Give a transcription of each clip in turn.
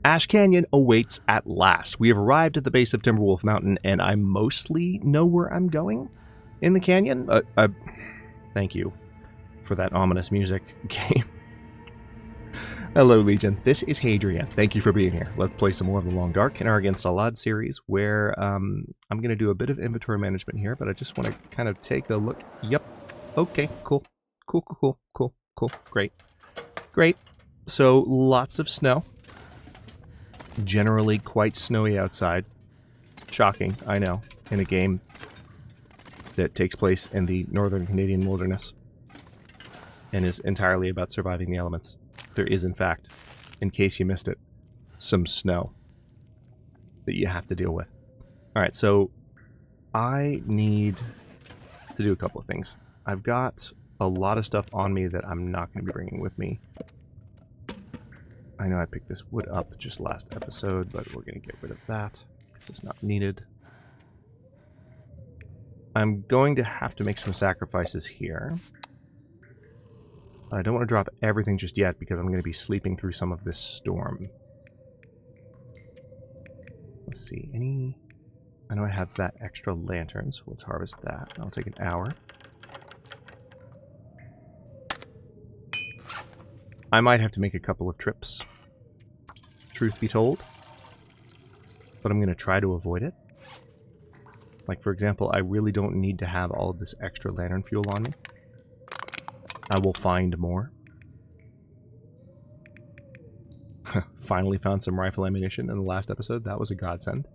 Ash Canyon awaits at last. We have arrived at the base of Timberwolf Mountain, and I mostly know where I'm going in the canyon. Thank you for that ominous music game. Hello, Legion. This is Hadrian. Thank you for being here. Let's play some more of the Long Dark in our Against Alad series, where I'm going to do a bit of inventory management here, but I just want to kind of take a look. Yep. Okay, cool. Cool. Great. So, lots of snow. Generally quite snowy outside. Shocking, I know, in a game that takes place in the northern Canadian wilderness and is entirely about surviving the elements. There is, in fact, in case you missed it, some snow that you have to deal with. Alright, so I need to do a couple of things. I've got a lot of stuff on me that I'm not going to be bringing with me. I know I picked this wood up just last episode, but we're going to get rid of that because it's not needed. I'm going to have to make some sacrifices here. I don't want to drop everything just yet because I'm going to be sleeping through some of this storm. Let's see, I know I have that extra lantern, so let's harvest that. That'll take an hour. I might have to make a couple of trips, truth be told, but I'm going to try to avoid it. Like, for example, I really don't need to have all of this extra lantern fuel on me. I will find more. Finally found some rifle ammunition in the last episode. That was a godsend.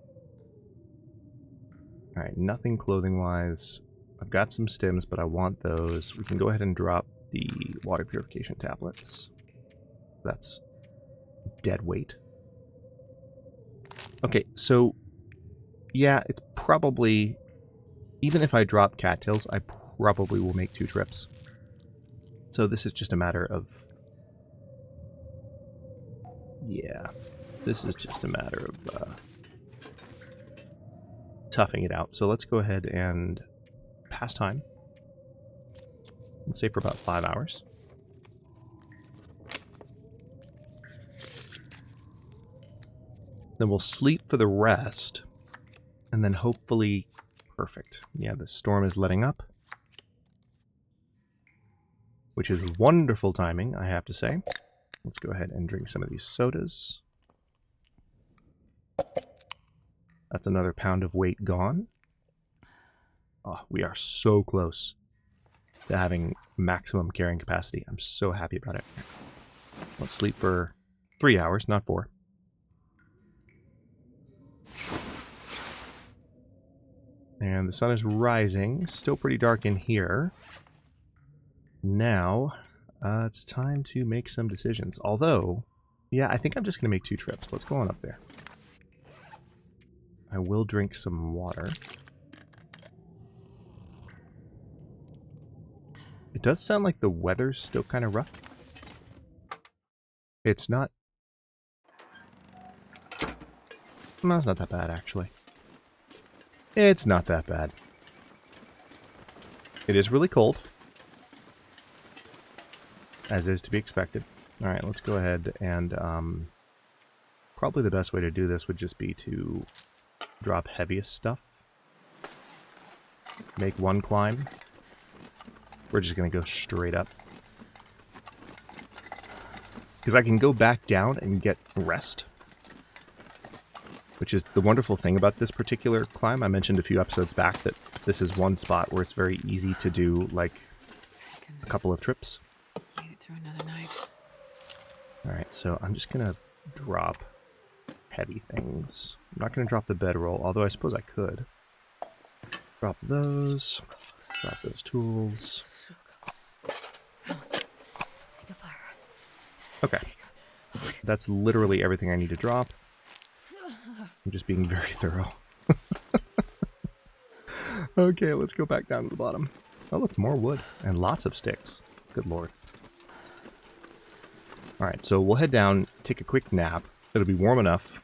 Alright, nothing clothing-wise. I've got some stims, but I want those. We can go ahead and drop the water purification tablets. That's dead weight. Okay, so yeah, it's probably, even if I drop cattails, I probably will make 2 trips. So this is just a matter of, yeah, this is just a matter of toughing it out. So let's go ahead and pass time. Let's say for about 5 hours. Then we'll sleep for the rest, and then hopefully, perfect. Yeah, the storm is letting up, which is wonderful timing, I have to say. Let's go ahead and drink some of these sodas. That's another pound of weight gone. Oh, we are so close to having maximum carrying capacity. I'm so happy about it. Let's sleep for 3 hours, not 4. And the sun is rising. Still pretty dark in here. Now, it's time to make some decisions. Although, yeah, I think I'm just going to make 2 trips. Let's go on up there. I will drink some water. It does sound like the weather's still kind of rough. It's not... No, it's not that bad, actually. It's not that bad. It is really cold, as is to be expected. Alright, let's go ahead and probably the best way to do this would just be to drop heaviest stuff. Make 1 climb. We're just going to go straight up. Because I can go back down and get rest. Which is the wonderful thing about this particular climb. I mentioned a few episodes back that this is one spot where it's very easy to do, like, a couple of trips. Made it through another night. Alright, so I'm just going to drop heavy things. I'm not going to drop the bedroll, although I suppose I could. Drop those tools. Take a fire. Okay. That's literally everything I need to drop. I'm just being very thorough. Okay, let's go back down to the bottom. Oh look, more wood. And lots of sticks. Good lord. Alright, so we'll head down, take a quick nap. It'll be warm enough.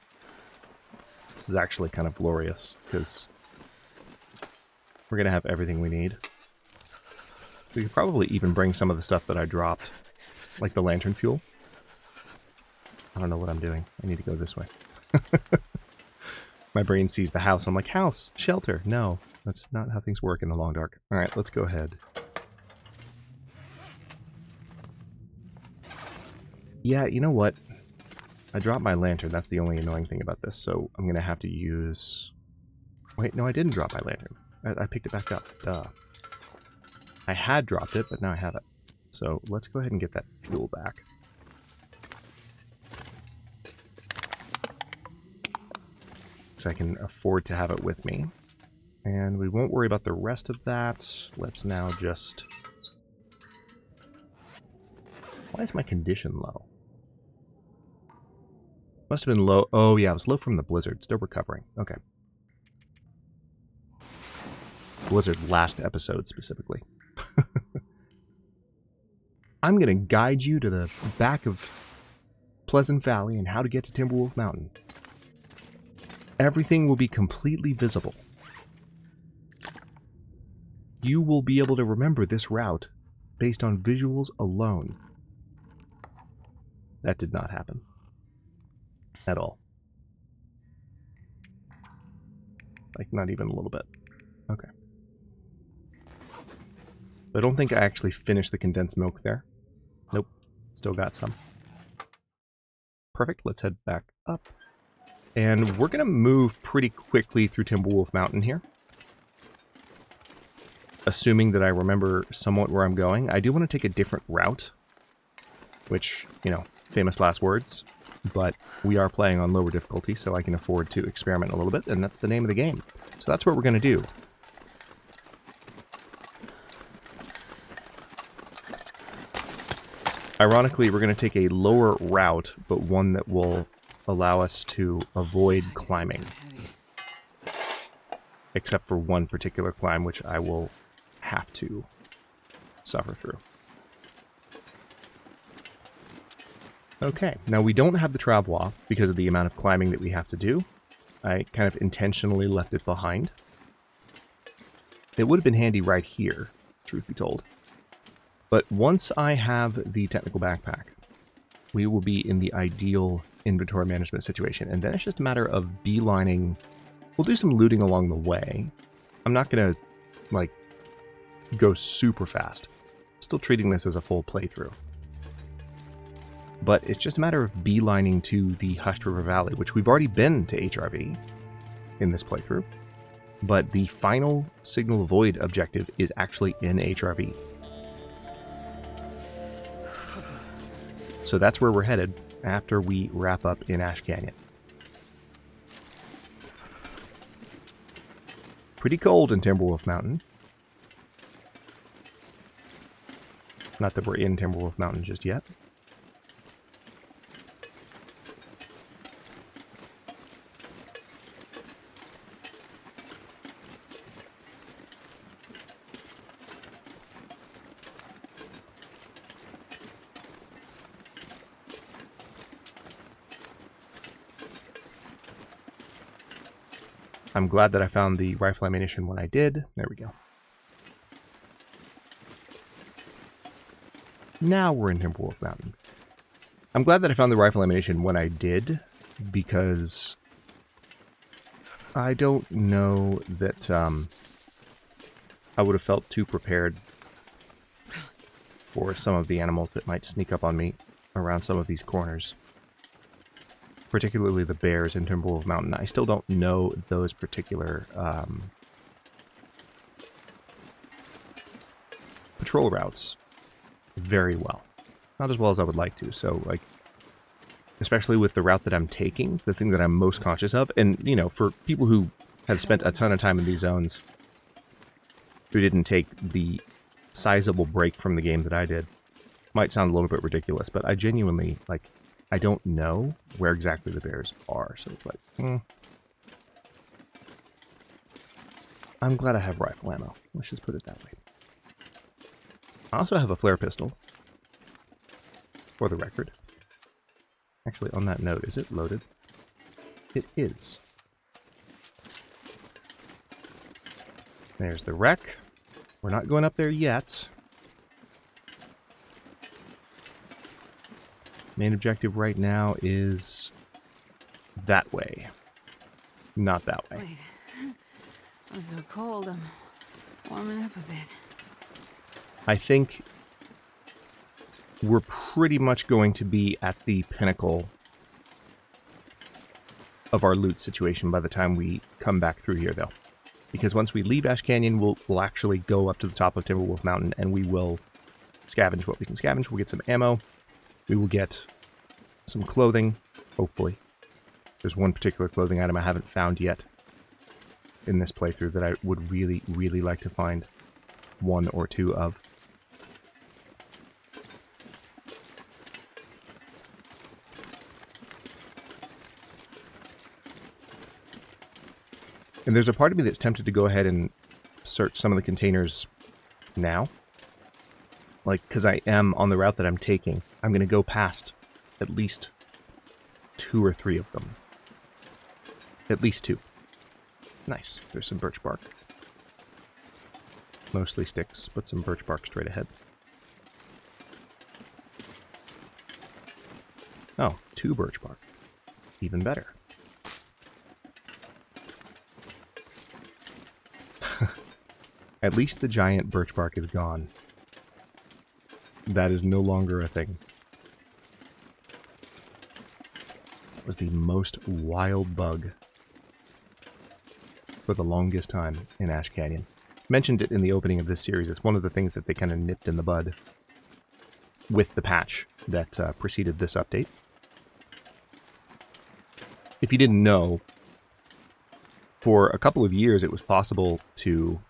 This is actually kind of glorious, because we're going to have everything we need. We could probably even bring some of the stuff that I dropped, like the lantern fuel. I don't know what I'm doing. I need to go this way. My brain sees the house. I'm like, house, shelter. No, that's not how things work in the long dark. All right, let's go ahead. Yeah, you know what? I dropped my lantern. That's the only annoying thing about this. So I'm going to have to use... Wait, no, I didn't drop my lantern. I picked it back up. Duh. I had dropped it, but now I have it. So let's go ahead and get that fuel back. So I can afford to have it with me. And we won't worry about the rest of that. Let's now just... Why is my condition low? Must have been low. Oh yeah, it was low from the blizzard. Still recovering. Okay. Blizzard last episode specifically. I'm going to guide you to the back of Pleasant Valley and how to get to Timberwolf Mountain. Everything will be completely visible. You will be able to remember this route based on visuals alone. That did not happen. At all. Like, not even a little bit. Okay. I don't think I actually finished the condensed milk there. Nope. Still got some. Perfect. Let's head back up. And we're going to move pretty quickly through Timberwolf Mountain here. Assuming that I remember somewhat where I'm going. I do want to take a different route. Which, you know, famous last words. But we are playing on lower difficulty, so I can afford to experiment a little bit. And that's the name of the game. So that's what we're going to do. Ironically, we're going to take a lower route, but one that will allow us to avoid climbing. Except for one particular climb, which I will have to suffer through. Okay, now we don't have the travois because of the amount of climbing that we have to do. I kind of intentionally left it behind. It would have been handy right here, truth be told. But once I have the technical backpack, we will be in the ideal inventory management situation. And then it's just a matter of beelining. We'll do some looting along the way. I'm not going to, like, go super fast. Still treating this as a full playthrough. But it's just a matter of beelining to the Hushed River Valley, which we've already been to HRV in this playthrough. But the final Signal Void objective is actually in HRV. So that's where we're headed after we wrap up in Ash Canyon. Pretty cold in Timberwolf Mountain. Not that we're in Timberwolf Mountain just yet. I'm glad that I found the rifle ammunition when I did. There we go. Now we're in Timberwolf Mountain. I'm glad that I found the rifle ammunition when I did, because I don't know that I would have felt too prepared for some of the animals that might sneak up on me around some of these corners. Particularly the bears in Timberwolf Mountain. I still don't know those particular patrol routes very well. Not as well as I would like to. So, like, especially with the route that I'm taking, the thing that I'm most conscious of, and, you know, for people who have spent a ton of time in these zones who didn't take the sizable break from the game that I did, might sound a little bit ridiculous, but I genuinely, like, I don't know where exactly the bears are, so it's like, I'm glad I have rifle ammo. Let's just put it that way. I also have a flare pistol, for the record. Actually, on that note, is it loaded? It is. There's the wreck. We're not going up there yet. Main objective right now is that way. Not that way. Wait. I'm so cold. I'm warming up a bit. I think we're pretty much going to be at the pinnacle of our loot situation by the time we come back through here, though. Because once we leave Ash Canyon, we'll actually go up to the top of Timberwolf Mountain, and we will scavenge what we can scavenge. We'll get some ammo. We will get some clothing, hopefully. There's one particular clothing item I haven't found yet in this playthrough that I would really, really like to find one or two of. And there's a part of me that's tempted to go ahead and search some of the containers now. Like, because I am on the route that I'm taking. I'm going to go past at least 2 or 3 of them. At least 2. Nice. There's some birch bark. Mostly sticks, but some birch bark straight ahead. Oh, 2 birch bark. Even better. At least the giant birch bark is gone. That is no longer a thing. That was the most wild bug for the longest time in Ash Canyon. Mentioned it in the opening of this series. It's one of the things that they kind of nipped in the bud with the patch that preceded this update. If you didn't know, for a couple of years it was possible to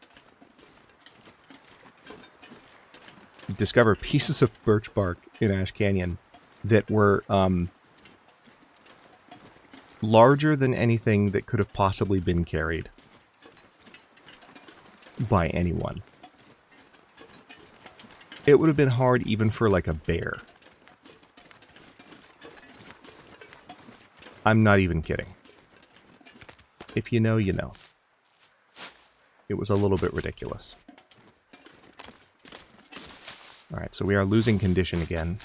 discover pieces of birch bark in Ash Canyon that were larger than anything that could have possibly been carried by anyone. It would have been hard even for like a bear. I'm not even kidding. If you know, you know. It was a little bit ridiculous. Alright, so we are losing condition again,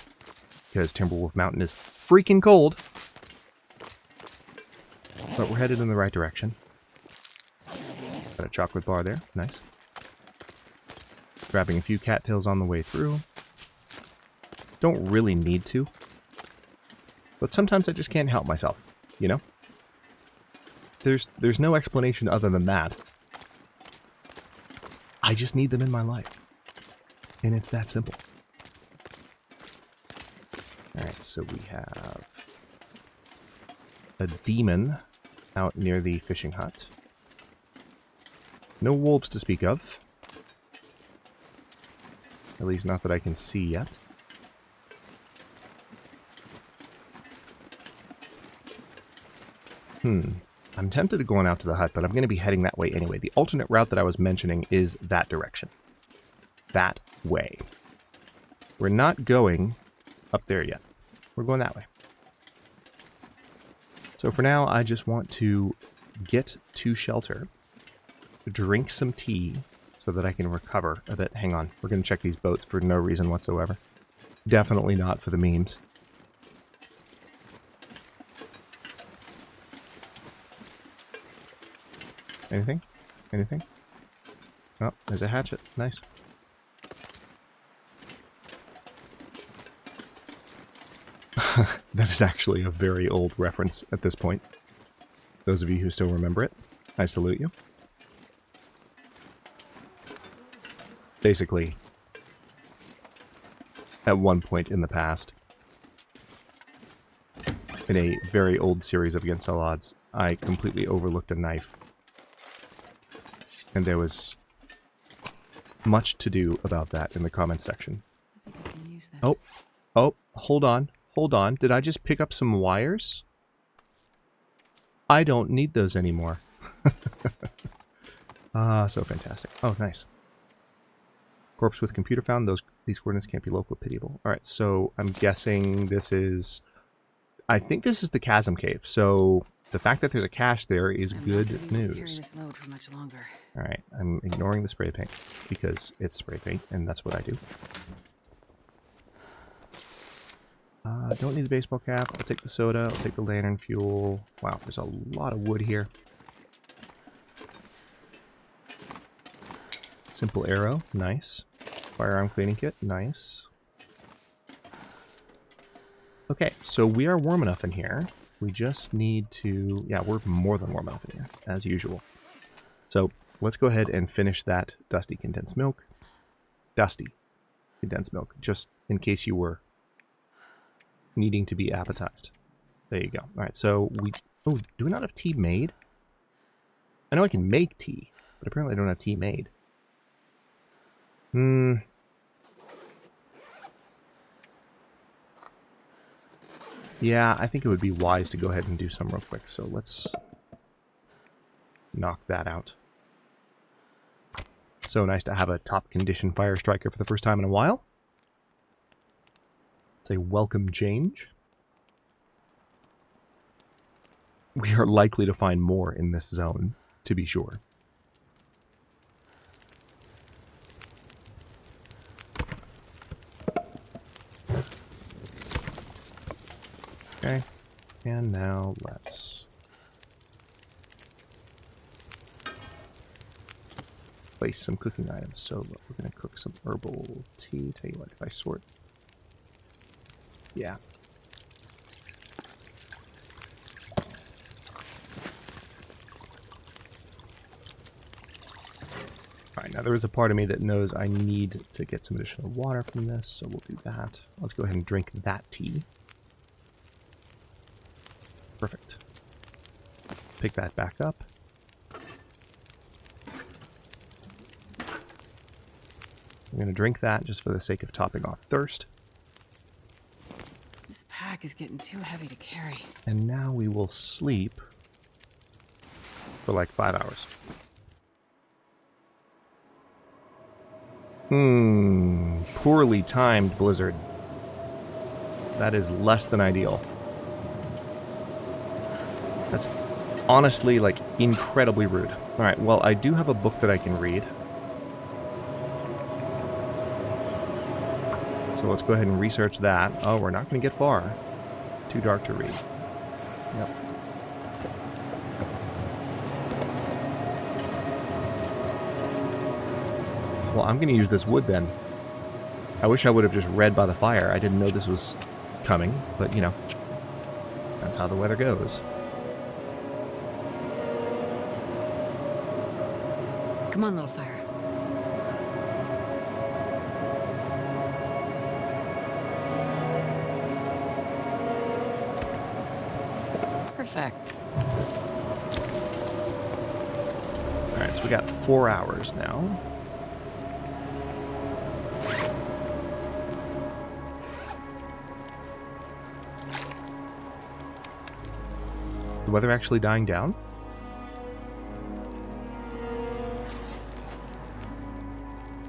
because Timberwolf Mountain is freaking cold. But we're headed in the right direction. Got a chocolate bar there, nice. Grabbing a few cattails on the way through. Don't really need to. But sometimes I just can't help myself, you know? There's no explanation other than that. I just need them in my life. And it's that simple. Alright, so we have a demon out near the fishing hut. No wolves to speak of. At least not that I can see yet. I'm tempted to go on out to the hut, but I'm going to be heading that way anyway. The alternate route that I was mentioning is that direction. That way. We're not going up there yet. We're going that way. So for now, I just want to get to shelter, drink some tea, so that I can recover a bit. Hang on. We're going to check these boats for no reason whatsoever. Definitely not for the memes. Anything? Anything? Oh, there's a hatchet. Nice. That is actually a very old reference at this point. Those of you who still remember it, I salute you. Basically, at one point in the past, in a very old series of Against All Odds, I completely overlooked a knife. And there was much to do about that in the comments section. I think I can use this. Oh, hold on. Hold on. Did I just pick up some wires? I don't need those anymore. Ah, so fantastic. Oh, nice. Corpse with computer found. These coordinates can't be local pitiable. Alright, so I'm guessing this is... I think this is the chasm cave, so the fact that there's a cache there is good news. This load for much longer. Alright, I'm ignoring the spray paint, because it's spray paint, and that's what I do. Don't need the baseball cap. I'll take the soda. I'll take the lantern fuel. Wow, there's a lot of wood here. Simple arrow. Nice. Firearm cleaning kit. Nice. Okay, so we are warm enough in here. We just need to... Yeah, we're more than warm enough in here, as usual. So let's go ahead and finish that dusty condensed milk. Dusty condensed milk, just in case you were needing to be appetized. There you go. All right, so we... Oh, do we not have tea made? I know I can make tea, but apparently I don't have tea made. Yeah, I think it would be wise to go ahead and do some real quick, so let's knock that out. So nice to have a top condition fire striker for the first time in a while. It's a welcome change. We are likely to find more in this zone, to be sure. Okay, and now let's place some cooking items. So we're going to cook some herbal tea. Tell you what, if I sort... Yeah. Alright, now there is a part of me that knows I need to get some additional water from this, so we'll do that. Let's go ahead and drink that tea. Perfect. Pick that back up. I'm going to drink that just for the sake of topping off thirst. This pack is getting too heavy to carry. And now we will sleep for like 5 hours. Poorly timed blizzard. That is less than ideal. That's honestly, like, incredibly rude. Alright, well, I do have a book that I can read. So let's go ahead and research that. Oh, we're not going to get far. Too dark to read. Yep. Well, I'm going to use this wood then. I wish I would have just read by the fire. I didn't know this was coming, but, you know, that's how the weather goes. Come on, little fire. Perfect. Alright, so we got 4 hours now. The weather actually dying down?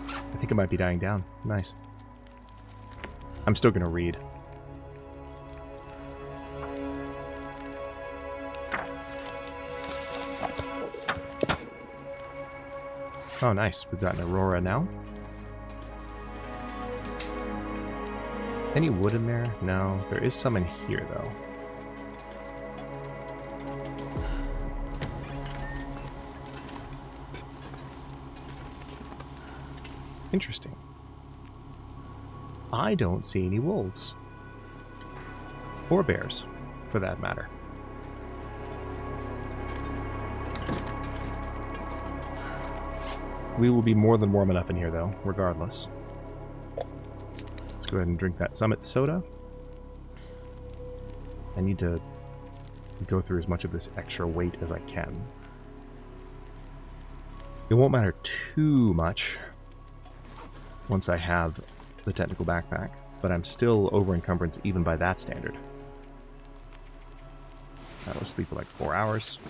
I think it might be dying down. Nice. I'm still gonna read. Oh, nice. We've got an aurora now. Any wood in there? No. There is some in here, though. Interesting. I don't see any wolves. Or bears, for that matter. We will be more than warm enough in here, though, regardless. Let's go ahead and drink that Summit soda. I need to go through as much of this extra weight as I can. It won't matter too much once I have the technical backpack, but I'm still over encumbrance even by that standard. Let's sleep for like 4 hours.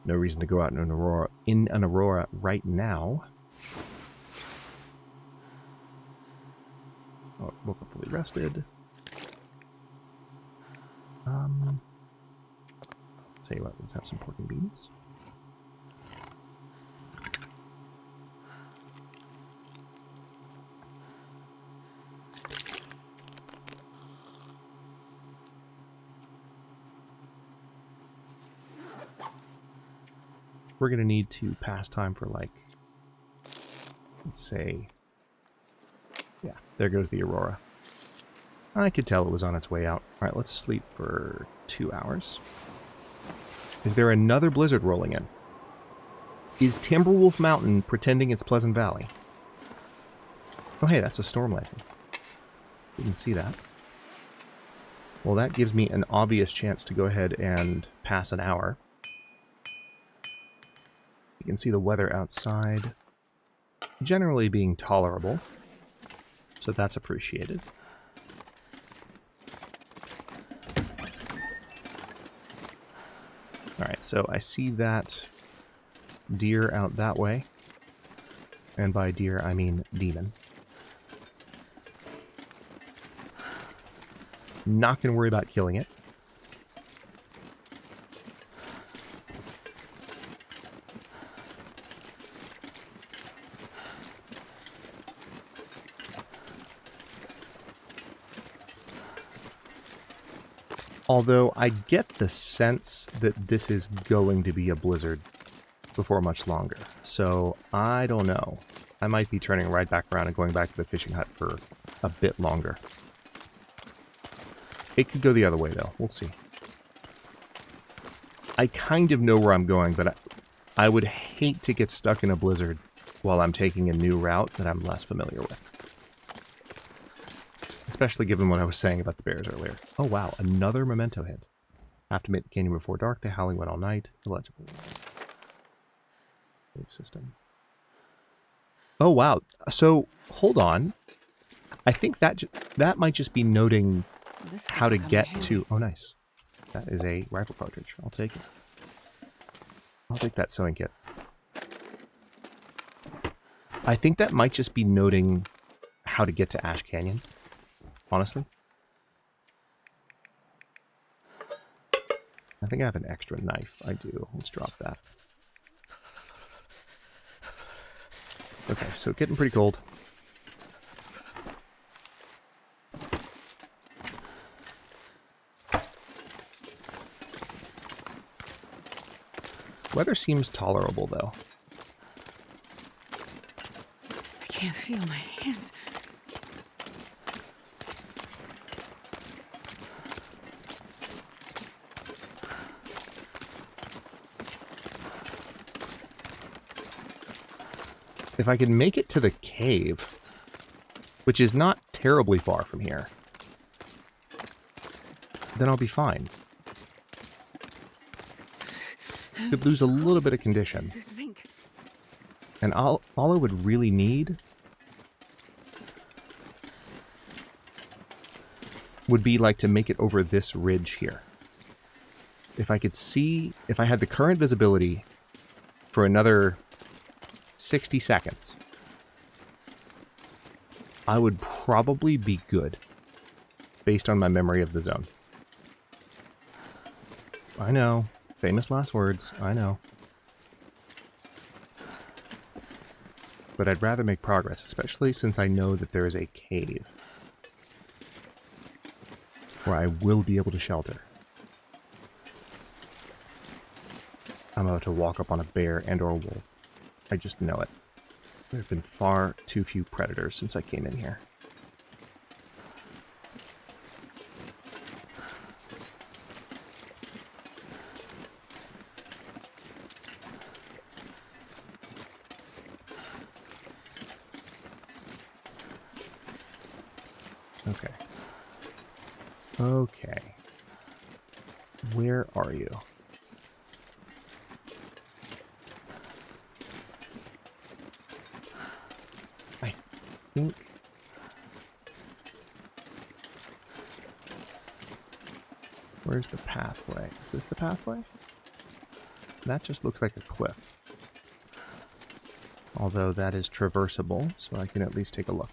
No reason to go out in an aurora right now. Oh, woke up fully rested. Tell you what, let's have some pork and beans. we're going to need to pass time for, like, let's say, yeah, there goes the aurora. I could tell it was on its way out. All right, let's sleep for 2 hours. Is there another blizzard rolling in? Is Timberwolf Mountain pretending it's Pleasant Valley? Oh, hey, that's a storm lightning. Didn't see that. Well, that gives me an obvious chance to go ahead and pass an hour. You can see the weather outside generally being tolerable, so that's appreciated. Alright, so I see that deer out that way. And by deer, I mean demon. Not going to worry about killing it. Although I get the sense that this is going to be a blizzard before much longer. So I don't know. I might be turning right back around and going back to the fishing hut for a bit longer. It could go the other way, though. We'll see. I kind of know where I'm going, but I would hate to get stuck in a blizzard while I'm taking a new route that I'm less familiar with. Especially given what I was saying about the bears earlier. Oh, wow. Another memento hint. Have to make the canyon before dark. The howling went all night. Illegible. System. Oh, wow. So, hold on. I think that might just be noting how to get to... Oh, nice. That is a rifle cartridge. I'll take it. I'll take that sewing kit. I think that might just be noting how to get to Ash Canyon. Honestly. I think I have an extra knife. I do. Let's drop that. Okay, so getting pretty cold. Weather seems tolerable, though. I can't feel my hands. If I can make it to the cave, which is not terribly far from here, then I'll be fine. Could lose a little bit of condition. And all I would really need would be like to make it over this ridge here. If I could see, if I had the current visibility for another 60 seconds, I would probably be good based on my memory of the zone. I know. Famous last words. I know. But I'd rather make progress, especially since I know that there is a cave where I will be able to shelter. I'm about to walk up on a bear and or a wolf. I just know it. There have been far too few predators since I came in here. Okay. Okay. Where are you? I think... Where's the pathway? Is this the pathway? That just looks like a cliff. Although that is traversable, so I can at least take a look.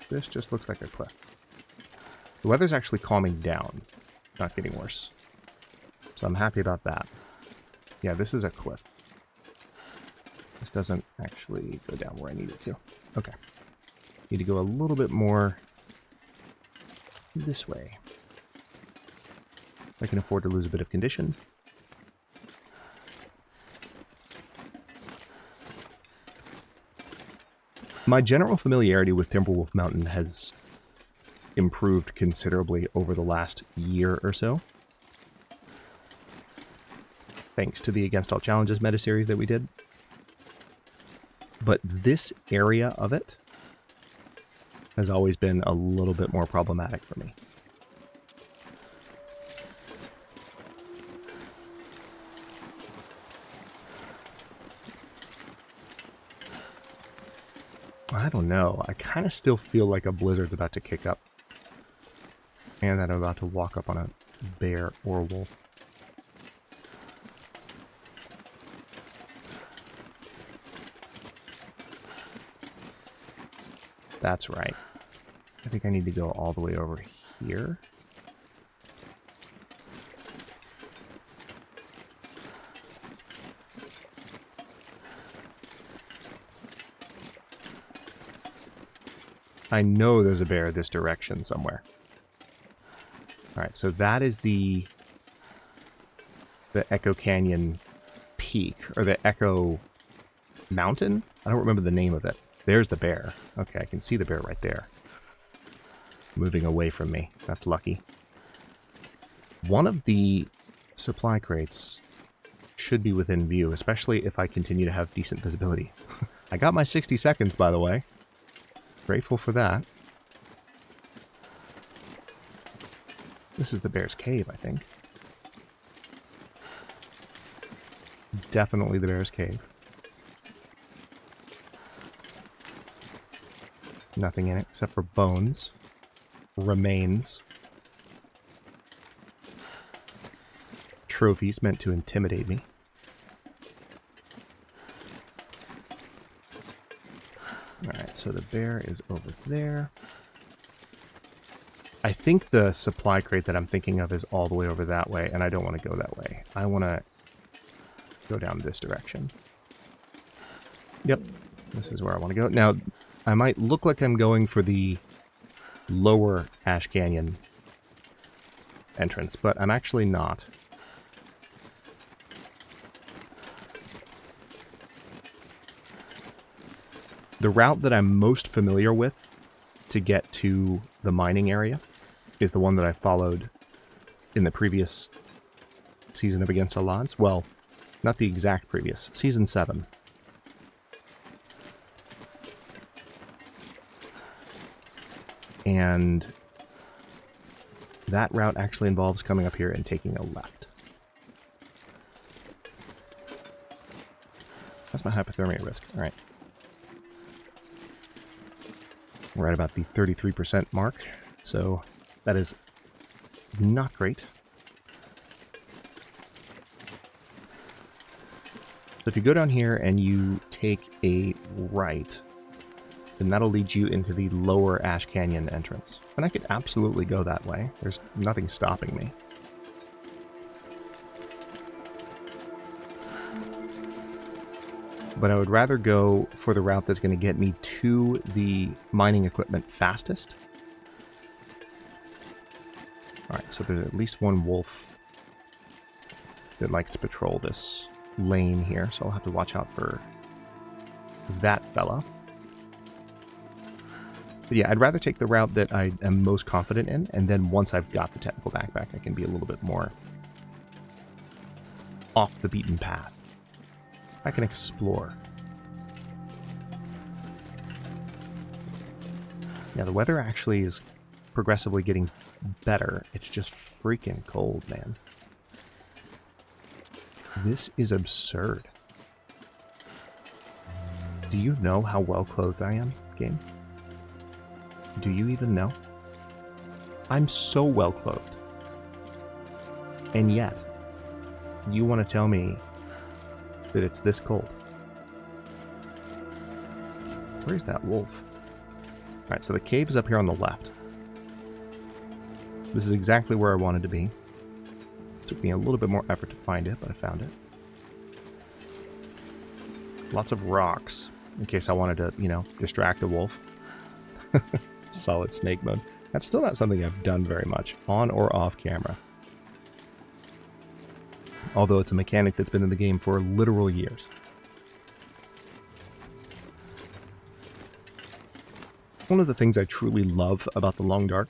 This just looks like a cliff. The weather's actually calming down, not getting worse. So I'm happy about that. Yeah, this is a cliff. This doesn't actually go down where I need it to. Okay. Need to go a little bit more this way. I can afford to lose a bit of condition. My general familiarity with Timberwolf Mountain has improved considerably over the last year or so. Thanks to the Against All Challenges meta series that we did. But this area of it has always been a little bit more problematic for me. I don't know. I kind of still feel like a blizzard's about to kick up. And that I'm about to walk up on a bear or a wolf. That's right. I think I need to go all the way over here. I know there's a bear this direction somewhere. Alright, so that is the Echo Canyon peak, or the Echo Mountain? I don't remember the name of it. There's the bear. Okay, I can see the bear right there. Moving away from me. That's lucky. One of the supply crates should be within view, especially if I continue to have decent visibility. I got my 60 seconds, by the way. Grateful for that. This is the bear's cave, I think. Definitely the bear's cave. Nothing in it except for bones. Remains. Trophies meant to intimidate me. Alright, so the bear is over there. I think the supply crate that I'm thinking of is all the way over that way, and I don't want to go that way. I want to go down this direction. Yep, this is where I want to go. Now, I might look like I'm going for the lower Ash Canyon entrance, but I'm actually not. The route that I'm most familiar with to get to the mining area is the one that I followed in the previous season of Against All Odds. Well, not the exact previous. Season 7. And that route actually involves coming up here and taking a left. That's my hypothermia risk. All right. We're at about the 33% mark, so that is not great. So if you go down here and you take a right, then that'll lead you into the lower Ash Canyon entrance. And I could absolutely go that way. There's nothing stopping me. But I would rather go for the route that's going to get me to the mining equipment fastest. Alright, so there's at least one wolf that likes to patrol this lane here, so I'll have to watch out for that fella. But yeah, I'd rather take the route that I am most confident in, and then once I've got the technical backpack, I can be a little bit more off the beaten path. I can explore. Yeah, the weather actually is progressively getting better. It's just freaking cold, man. This is absurd. Do you know how well clothed I am, game? Do you even know? I'm so well clothed. And yet, you want to tell me that it's this cold? Where's that wolf? Alright, so the cave is up here on the left. This is exactly where I wanted to be. Took me a little bit more effort to find it, but I found it. Lots of rocks, in case I wanted to, you know, distract a wolf. Solid snake mode. That's still not something I've done very much, on or off camera. Although it's a mechanic that's been in the game for literal years. one of the things I truly love about the Long Dark.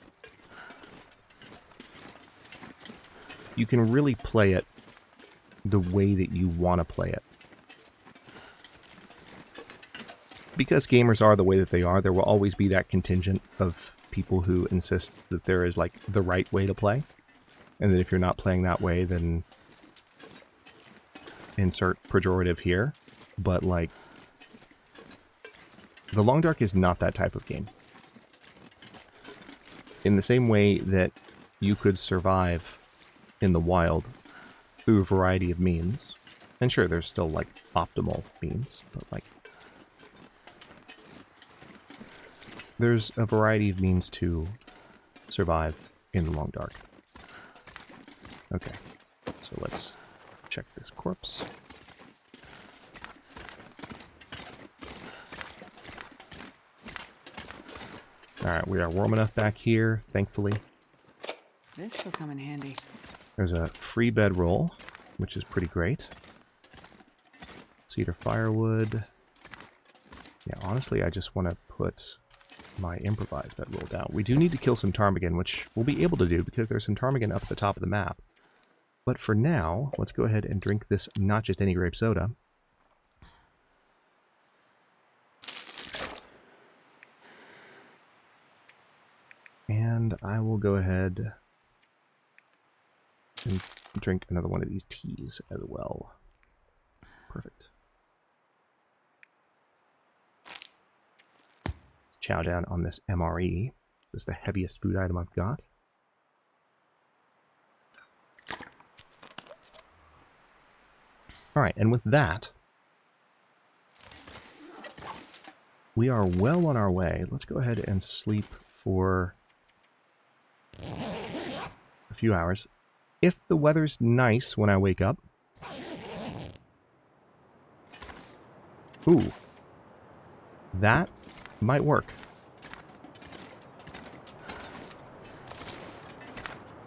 You can really play it the way that you want to play it. Because gamers are the way that they are, there will always be that contingent of people who insist that there is, like, the right way to play. And that if you're not playing that way, then insert pejorative here. But, like, the Long Dark is not that type of game. In the same way that you could survive in the wild through a variety of means. And sure, there's still, like, optimal means, but, like, there's a variety of means to survive in the Long Dark. Okay, so let's check this corpse. Alright, we are warm enough back here, thankfully. This will come in handy. There's a free bedroll, which is pretty great. Cedar firewood. Yeah, honestly, I just want to put my improvised bedroll down. We do need to kill some ptarmigan, which we'll be able to do because there's some ptarmigan up at the top of the map. But for now, let's go ahead and drink this not just any grape soda. And I will go ahead and drink another one of these teas as well. Perfect. Let's chow down on this MRE. This is the heaviest food item I've got. Alright, and with that, we are well on our way. Let's go ahead and sleep for a few hours. If the weather's nice when I wake up. Ooh. That might work.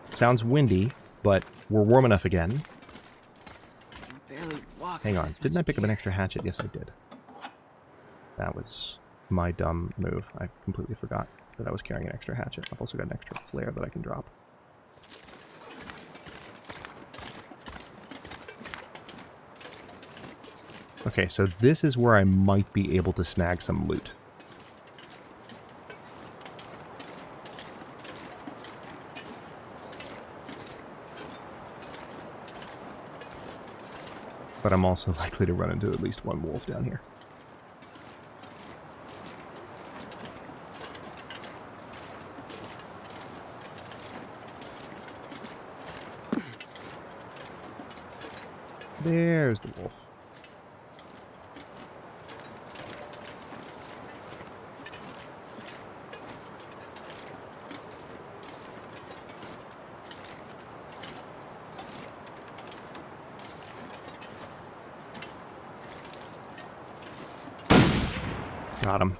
It sounds windy, but we're warm enough again. Hang on, didn't I pick up an extra hatchet? Yes, I did. That was my dumb move. I completely forgot that I was carrying an extra hatchet. I've also got an extra flare that I can drop. Okay, so this is where I might be able to snag some loot. But I'm also likely to run into at least one wolf down here. There's the wolf. Got him.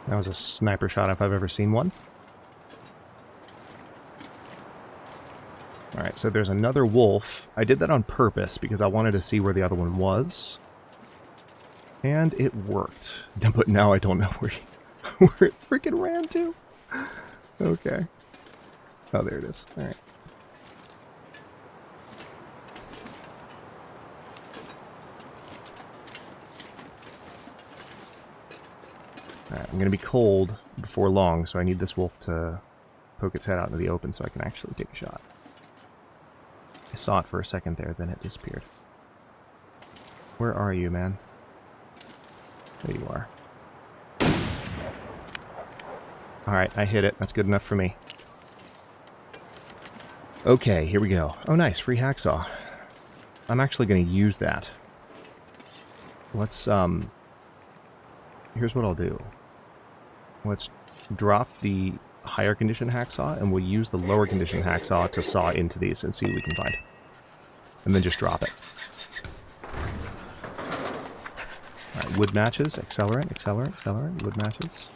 That was a sniper shot if I've ever seen one. Alright, so there's another wolf. I did that on purpose because I wanted to see where the other one was. And it worked. But now I don't know where it freaking ran to. Okay. Oh, there it is. Alright. Alright, I'm going to be cold before long, so I need this wolf to poke its head out into the open so I can actually take a shot. I saw it for a second there, then it disappeared. Where are you, man? There you are. Alright, I hit it. That's good enough for me. Okay, here we go. Oh, nice. Free hacksaw. I'm actually going to use that. Let's, here's what I'll do. Let's drop the higher condition hacksaw, and we'll use the lower condition hacksaw to saw into these and see what we can find. And then just drop it. Alright, wood matches, accelerant, accelerant, accelerant, wood matches.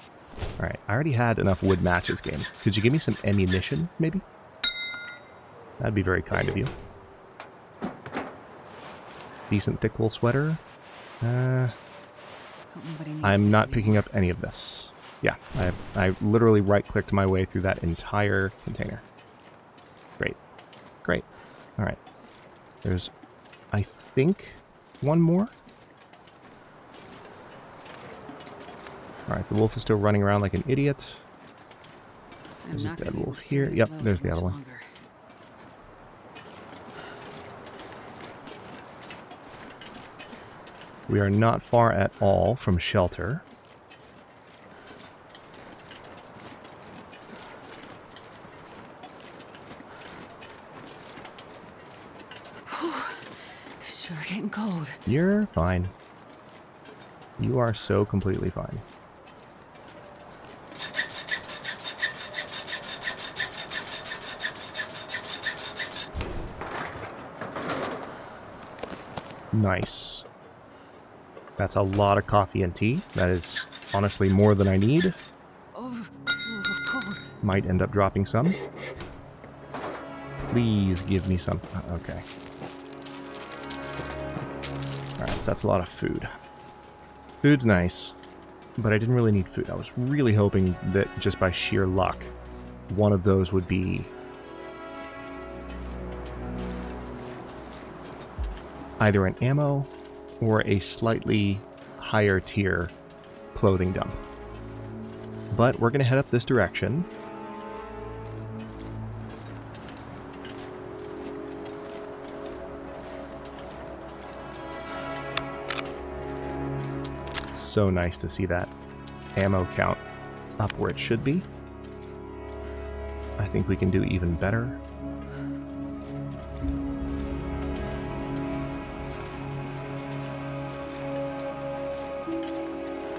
Alright, I already had enough wood matches, game. Could you give me some ammunition, maybe? That'd be very kind of you. Decent thick wool sweater. Hope nobody needs I'm this not anymore. picking up any of this. Yeah, I literally right-clicked my way through that entire container. Great. Great. All right. There's, I think, one more. All right, the wolf is still running around like an idiot. I'm There's a not dead gonna be able wolf to carry here. this Yep, load there's for the much other one. longer. We are not far at all from shelter. Sure getting cold. You're fine. You are so completely fine. Nice. That's a lot of coffee and tea. That is honestly more than I need. Oh, so cold. Might end up dropping some. Please give me some. Okay. Alright, so that's a lot of food. Food's nice, but I didn't really need food. I was really hoping that just by sheer luck, one of those would be either an ammo or a slightly higher tier clothing dump. But we're going to head up this direction. So nice to see that ammo count up where it should be. I think we can do even better.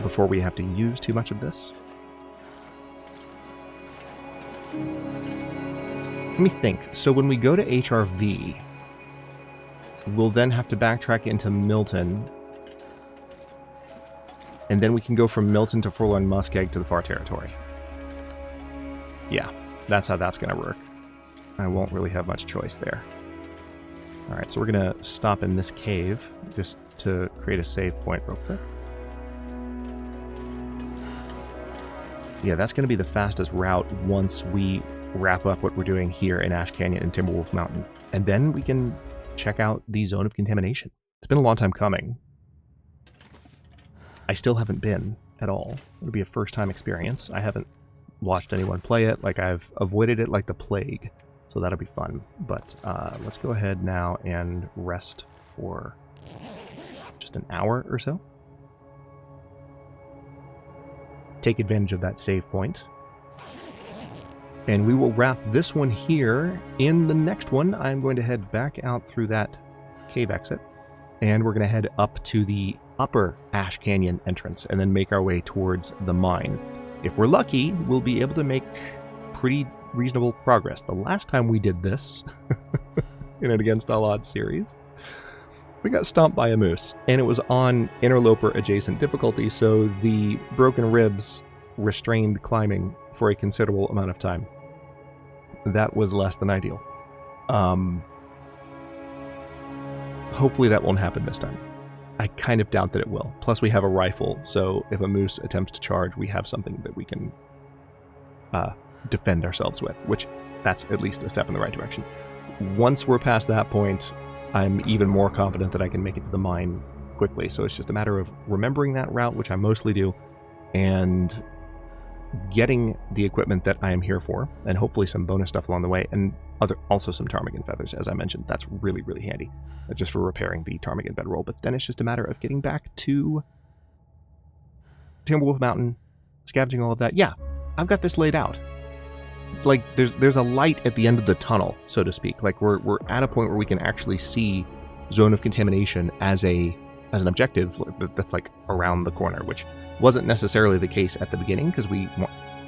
Before we have to use too much of this. Let me think. So when we go to HRV, we'll then have to backtrack into Milton. And then we can go from Milton to Forlorn Muskeg to the Far Territory. Yeah, that's how that's going to work. I won't really have much choice there. Alright, so we're going to stop in this cave just to create a save point real quick. Yeah, that's going to be the fastest route once we wrap up what we're doing here in Ash Canyon and Timberwolf Mountain. And then we can check out the Zone of Contamination. It's been a long time coming. I still haven't been at all. It'll be a first-time experience. I haven't watched anyone play it. Like, I've avoided it like the plague. So that'll be fun. But let's go ahead now and rest for just an hour or so. Take advantage of that save point. And we will wrap this one here. In the next one, I'm going to head back out through that cave exit. And we're going to head up to the upper Ash Canyon entrance and then make our way towards the mine. If we're lucky, we'll be able to make pretty reasonable progress. The last time we did this in an Against All Odds series, we got stomped by a moose, and it was on Interloper-adjacent difficulty, so the broken ribs restrained climbing for a considerable amount of time. That was less than ideal. Hopefully that won't happen this time. I kind of doubt that it will. Plus we have a rifle, so if a moose attempts to charge, we have something that we can defend ourselves with, which that's at least a step in the right direction. Once we're past that point, I'm even more confident that I can make it to the mine quickly. So it's just a matter of remembering that route, which I mostly do, and getting the equipment that I am here for, and hopefully some bonus stuff along the way, and also some ptarmigan feathers, as I mentioned. That's really, really handy, just for repairing the ptarmigan bedroll. But then it's just a matter of getting back to Timberwolf Mountain, scavenging all of that. Yeah, I've got this laid out. Like, there's a light at the end of the tunnel, so to speak. Like, we're at a point where we can actually see Zone of Contamination as an objective that's like around the corner, which wasn't necessarily the case at the beginning, because we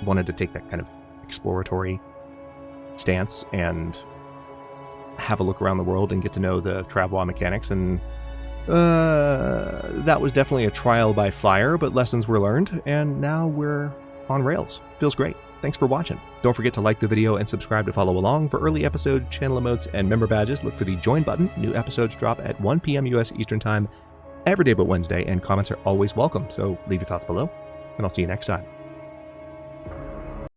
wanted to take that kind of exploratory stance and have a look around the world and get to know the Travois mechanics, and that was definitely a trial by fire, but lessons were learned, and now we're on rails. Feels great. Thanks for watching. Don't forget to like the video and subscribe to follow along. For early episode channel emotes and member badges, look for the join button. New episodes drop at 1 p.m. US Eastern Time every day but Wednesday, and comments are always welcome, so leave your thoughts below, and I'll see you next time.